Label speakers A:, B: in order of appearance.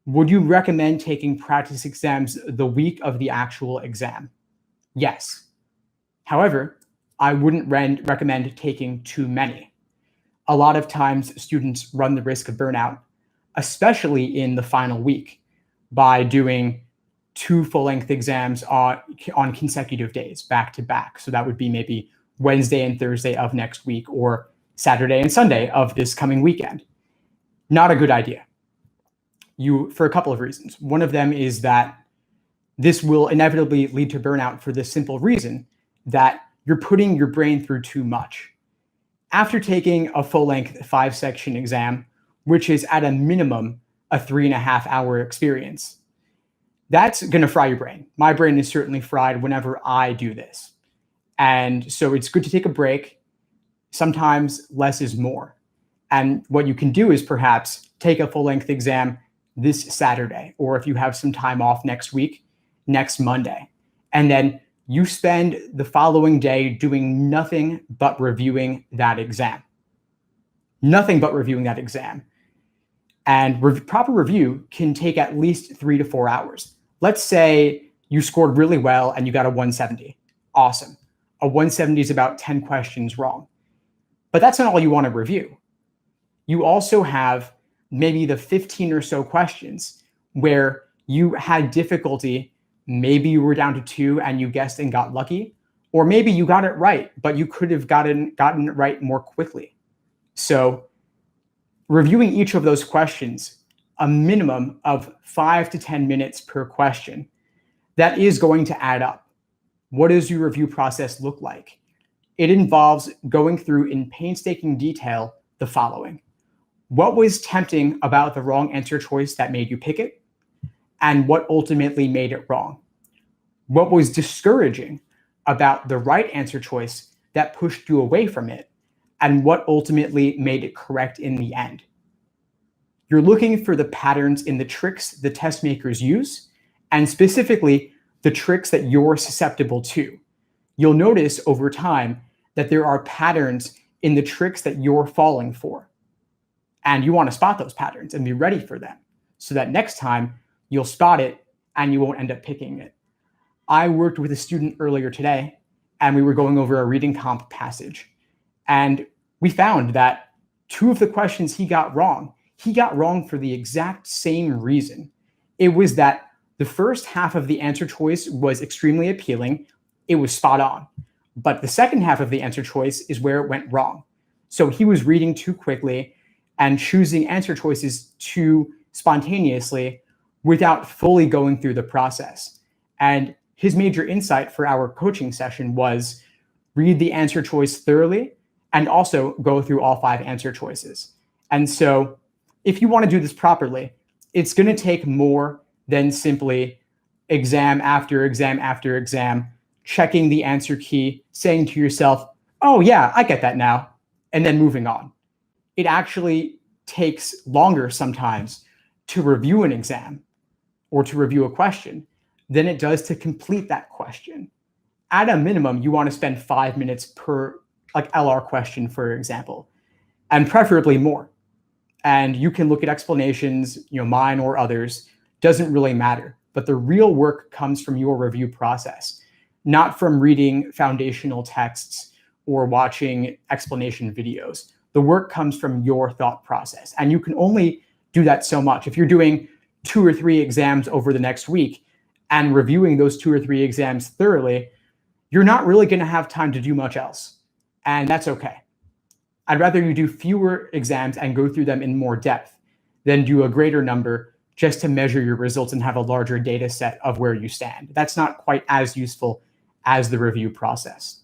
A: Would you recommend taking practice exams the week of the actual exam? Yes. However, I wouldn't recommend taking too many. A lot of times students run the risk of burnout, especially in the final week, by doing 2 full-length exams on consecutive days, back to back. So that would be maybe Wednesday and Thursday of next week, or Saturday and Sunday of this coming weekend. Not a good idea. For a couple of reasons. One of them is that this will inevitably lead to burnout for the simple reason that you're putting your brain through too much. After taking a full-length 5-section exam, which is at a minimum a 3.5-hour experience, that's going to fry your brain. My brain is certainly fried whenever I do this. And so it's good to take a break. Sometimes less is more. And what you can do is perhaps take a full-length exam this Saturday, or if you have some time off next week, next Monday. And then you spend the following day doing nothing but reviewing that exam. Nothing but reviewing that exam. And proper review can take at least 3 to 4 hours. Let's say you scored really well and you got a 170. Awesome. A 170 is about 10 questions wrong. But that's not all you want to review. You also have maybe the 15 or so questions where you had difficulty. Maybe you were down to 2 and you guessed and got lucky, or maybe you got it right, but you could have gotten it right more quickly. So reviewing each of those questions, a minimum of 5 to 10 minutes per question, that is going to add up. What does your review process look like? It involves going through in painstaking detail the following. What was tempting about the wrong answer choice that made you pick it? And what ultimately made it wrong? What was discouraging about the right answer choice that pushed you away from it? And what ultimately made it correct in the end? You're looking for the patterns in the tricks the test makers use, and specifically the tricks that you're susceptible to. You'll notice over time that there are patterns in the tricks that you're falling for. And you want to spot those patterns and be ready for them so that next time you'll spot it and you won't end up picking it. I worked with a student earlier today and we were going over a reading comp passage. And we found that 2 of the questions he got wrong for the exact same reason. It was that the first half of the answer choice was extremely appealing. It was spot on. But the second half of the answer choice is where it went wrong. So he was reading too quickly and choosing answer choices too spontaneously without fully going through the process. And his major insight for our coaching session was read the answer choice thoroughly and also go through all 5 answer choices. And so if you want to do this properly, it's going to take more than simply exam after exam after exam, checking the answer key, saying to yourself, oh yeah, I get that now, and then moving on. It actually takes longer sometimes to review an exam or to review a question than it does to complete that question. At a minimum, you want to spend 5 minutes per LR question, for example, and preferably more. And you can look at explanations, mine or others, doesn't really matter. But the real work comes from your review process, not from reading foundational texts or watching explanation videos. The work comes from your thought process. And you can only do that so much. If you're doing 2 or 3 exams over the next week and reviewing those 2 or 3 exams thoroughly, you're not really going to have time to do much else. And that's okay. I'd rather you do fewer exams and go through them in more depth than do a greater number just to measure your results and have a larger data set of where you stand. That's not quite as useful as the review process.